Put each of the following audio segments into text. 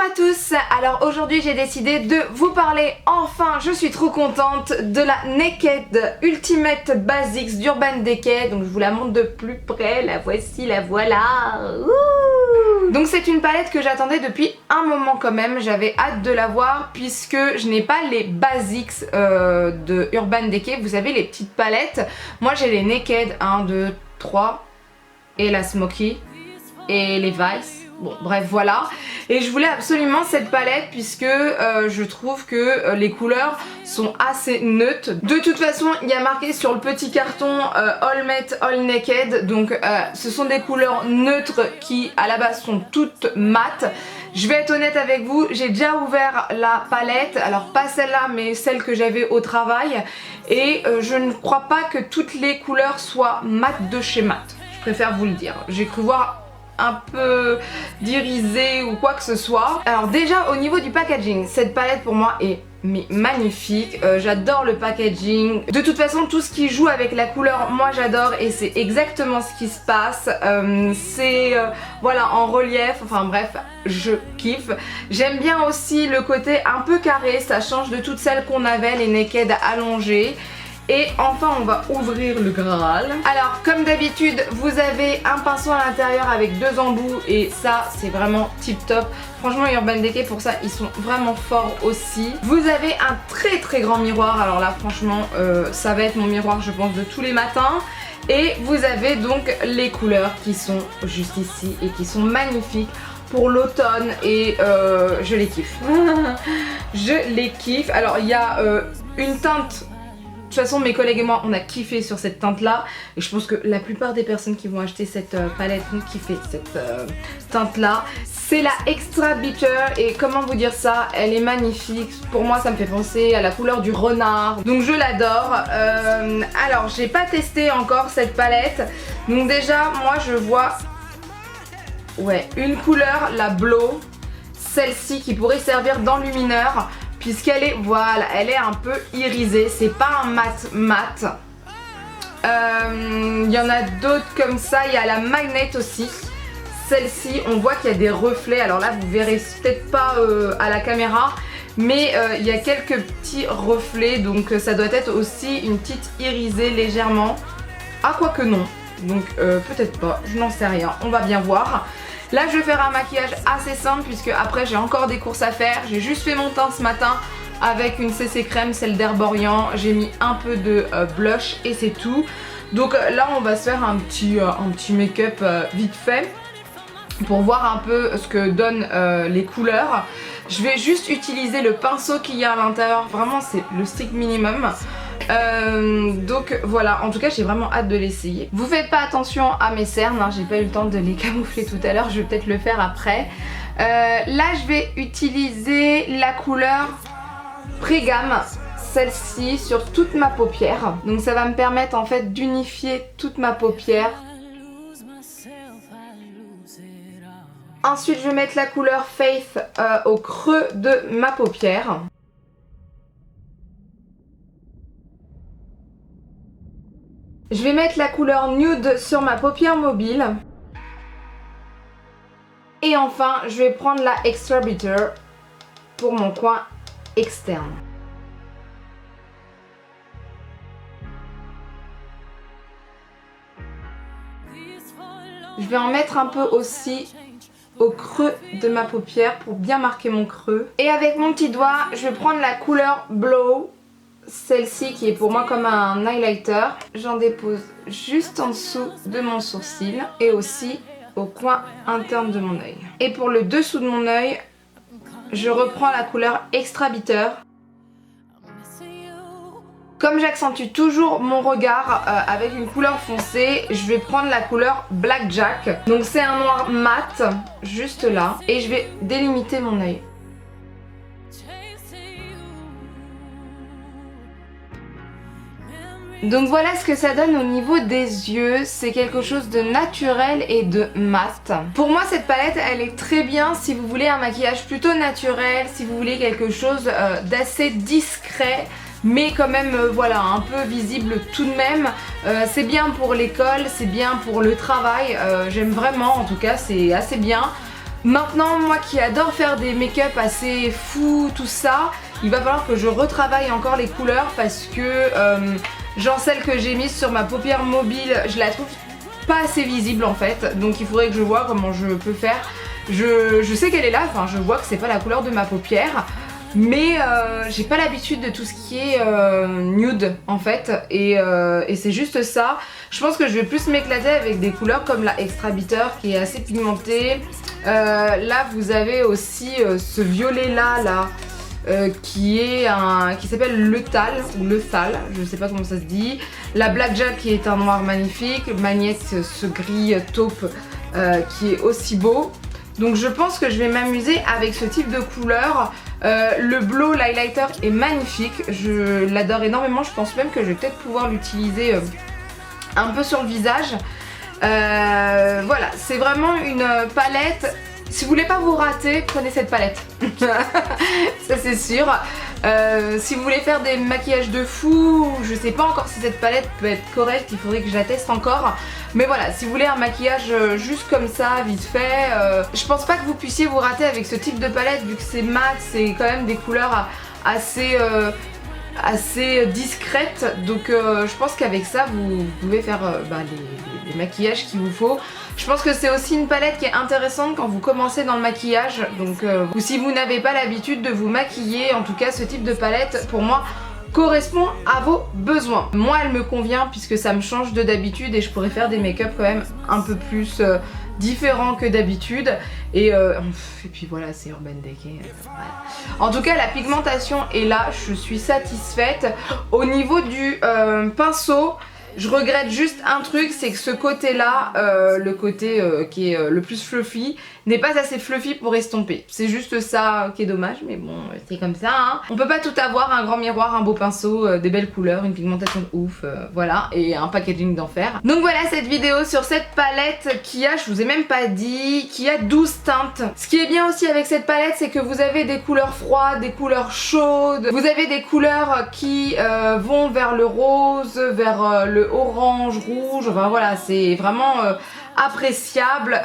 à tous, alors aujourd'hui j'ai décidé de vous parler, enfin je suis trop contente, de la Naked Ultimate Basics d'Urban Decay. Donc je vous la montre de plus près, la voici, la voilà. Ouh. Donc c'est une palette que j'attendais depuis un moment quand même, j'avais hâte de la voir puisque je n'ai pas les Basics de Urban Decay, vous savez les petites palettes. Moi j'ai les Naked 1, 2, 3 et la Smoky et les Vice. Bon bref voilà, et je voulais absolument cette palette puisque je trouve que les couleurs sont assez neutres. De toute façon il y a marqué sur le petit carton All Matte All Naked, donc ce sont des couleurs neutres qui à la base sont toutes mates. Je vais être honnête avec vous, j'ai déjà ouvert la palette, alors pas celle-là mais celle que j'avais au travail, et je ne crois pas que toutes les couleurs soient mates de chez Matte. Je préfère vous le dire, j'ai cru voir un peu d'irisé ou quoi que ce soit. Alors déjà au niveau du packaging, cette palette pour moi est magnifique, j'adore le packaging. De toute façon tout ce qui joue avec la couleur moi j'adore et c'est exactement ce qui se passe. C'est voilà en relief, enfin bref je kiffe. J'aime bien aussi le côté un peu carré, ça change de toutes celles qu'on avait, les Naked allongées. Et enfin on va ouvrir le Graal. Alors comme d'habitude vous avez un pinceau à l'intérieur avec deux embouts et ça c'est vraiment tip top. Franchement Urban Decay pour ça ils sont vraiment forts aussi. Vous avez un très grand miroir, alors là franchement ça va être mon miroir je pense de tous les matins. Et vous avez donc les couleurs qui sont juste ici et qui sont magnifiques pour l'automne et je les kiffe. Je les kiffe. Alors il y a une teinte. De toute façon mes collègues et moi on a kiffé sur cette teinte là et je pense que la plupart des personnes qui vont acheter cette palette vont kiffer cette teinte là. C'est la Extra Bitter et comment vous dire ça, elle est magnifique. Pour moi ça me fait penser à la couleur du renard, donc je l'adore. Alors j'ai pas testé encore cette palette, donc déjà moi je vois une couleur, la Blow, celle-ci qui pourrait servir d'enlumineur. Puisqu'elle est, voilà, elle est un peu irisée, c'est pas un mat. Il y en a d'autres comme ça, il y a la Magnet aussi. Celle-ci, on voit qu'il y a des reflets, alors là vous verrez peut-être pas à la caméra, mais il y a quelques petits reflets, donc ça doit être aussi une petite irisée légèrement. Ah quoique non, donc peut-être pas, je n'en sais rien, on va bien voir. Là je vais faire un maquillage assez simple puisque après j'ai encore des courses à faire. J'ai juste fait mon teint ce matin avec une CC crème, celle d'Herborian. J'ai mis un peu de blush et c'est tout. Donc là on va se faire un petit make-up vite fait pour voir un peu ce que donnent les couleurs. Je vais juste utiliser le pinceau qu'il y a à l'intérieur, vraiment c'est le strict minimum. Donc voilà, en tout cas j'ai vraiment hâte de l'essayer. Vous faites pas attention à mes cernes, hein, j'ai pas eu le temps de les camoufler tout à l'heure, je vais peut-être le faire après. Là je vais utiliser la couleur pré-gamme, celle-ci sur toute ma paupière. Donc ça va me permettre en fait d'unifier toute ma paupière. Ensuite je vais mettre la couleur Faith au creux de ma paupière. Je vais mettre la couleur Nude sur ma paupière mobile. Et enfin, je vais prendre la Extra Bitter pour mon coin externe. Je vais en mettre un peu aussi au creux de ma paupière pour bien marquer mon creux. Et avec mon petit doigt, je vais prendre la couleur Blow. Celle-ci qui est pour moi comme un highlighter. J'en dépose juste en dessous de mon sourcil et aussi au coin interne de mon œil. Et pour le dessous de mon œil, je reprends la couleur Extra Bitter. Comme j'accentue toujours mon regard avec une couleur foncée, je vais prendre la couleur Blackjack. Donc c'est un noir mat, juste là. Et je vais délimiter mon œil. Donc voilà ce que ça donne au niveau des yeux, c'est quelque chose de naturel et de mat. Pour moi cette palette elle est très bien si vous voulez un maquillage plutôt naturel, si vous voulez quelque chose d'assez discret mais quand même voilà un peu visible tout de même. C'est bien pour l'école, c'est bien pour le travail, j'aime vraiment, en tout cas c'est assez bien. Maintenant, moi qui adore faire des make-up assez fous, tout ça, il va falloir que je retravaille encore les couleurs parce que genre celle que j'ai mise sur ma paupière mobile, je la trouve pas assez visible en fait, donc il faudrait que je vois comment je peux faire. Je sais qu'elle est là, enfin je vois que c'est pas la couleur de ma paupière, mais j'ai pas l'habitude de tout ce qui est nude en fait, et c'est juste ça. Je pense que je vais plus m'éclater avec des couleurs comme la Extra Bitter qui est assez pigmentée. Là vous avez aussi ce violet là qui s'appelle le Tal ou le Thal, je sais pas comment ça se dit. La Blackjack qui est un noir magnifique, Magnette ce gris taupe qui est aussi beau. Donc je pense que je vais m'amuser avec ce type de couleur. Le Blow l'highlighter est magnifique, je l'adore énormément, je pense même que je vais peut-être pouvoir l'utiliser un peu sur le visage. Voilà, c'est vraiment une palette. Si vous voulez pas vous rater, prenez cette palette. Ça c'est sûr. Si vous voulez faire des maquillages de fou, je sais pas encore si cette palette peut être correcte, il faudrait que je la teste encore. Mais voilà, si vous voulez un maquillage juste comme ça, vite fait, je pense pas que vous puissiez vous rater avec ce type de palette vu que c'est mat, c'est quand même des couleurs assez discrètes. Donc je pense qu'avec ça vous pouvez faire les maquillages qu'il vous faut. Je pense que c'est aussi une palette qui est intéressante quand vous commencez dans le maquillage, donc ou si vous n'avez pas l'habitude de vous maquiller, en tout cas ce type de palette pour moi correspond à vos besoins. Moi elle me convient puisque ça me change de d'habitude et je pourrais faire des make-up quand même un peu plus différents que d'habitude, et puis voilà, c'est Urban Decay. Voilà. En tout cas la pigmentation est là, je suis satisfaite. Au niveau du pinceau, je regrette juste un truc, c'est que ce côté là, le côté qui est le plus fluffy, n'est pas assez fluffy pour estomper. C'est juste ça qui est dommage, mais bon, c'est comme ça hein. On peut pas tout avoir, un grand miroir, un beau pinceau, des belles couleurs, une pigmentation de ouf, voilà, et un packaging d'enfer. Donc voilà cette vidéo sur cette palette qui a, je vous ai même pas dit, qui a 12 teintes. Ce qui est bien aussi avec cette palette, c'est que vous avez des couleurs froides, des couleurs chaudes, vous avez des couleurs qui vont vers le rose, vers le orange, rouge, enfin voilà, c'est vraiment appréciable.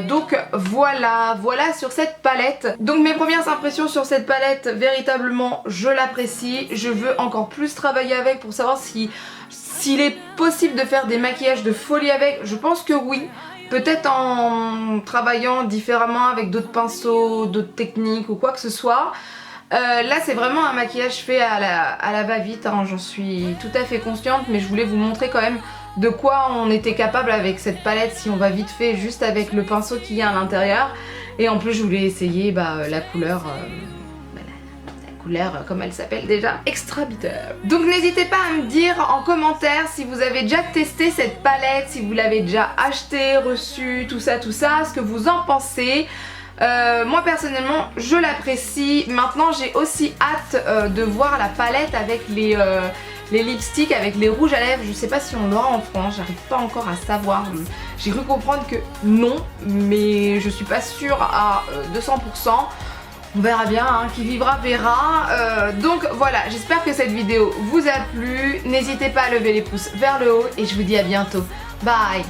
Donc voilà sur cette palette. Donc mes premières impressions sur cette palette, véritablement je l'apprécie. Je veux encore plus travailler avec pour savoir s'il est possible de faire des maquillages de folie avec. Je pense que oui. Peut-être en travaillant différemment avec d'autres pinceaux, d'autres techniques ou quoi que ce soit. Là c'est vraiment un maquillage fait à la va-vite hein, j'en suis tout à fait consciente, mais je voulais vous montrer quand même de quoi on était capable avec cette palette si on va vite fait juste avec le pinceau qu'il y a à l'intérieur. Et en plus je voulais essayer la couleur comme elle s'appelle déjà, Extra Bitter. Donc n'hésitez pas à me dire en commentaire si vous avez déjà testé cette palette, si vous l'avez déjà achetée, reçue, tout ça, ce que vous en pensez. Moi personnellement je l'apprécie. Maintenant j'ai aussi hâte de voir la palette avec les lipsticks, avec les rouges à lèvres. Je sais pas si on l'aura en France, j'arrive pas encore à savoir. J'ai cru comprendre que non, mais je suis pas sûre à 200%. On verra bien, hein, qui vivra verra. Donc voilà, j'espère que cette vidéo vous a plu. N'hésitez pas à lever les pouces vers le haut et je vous dis à bientôt. Bye!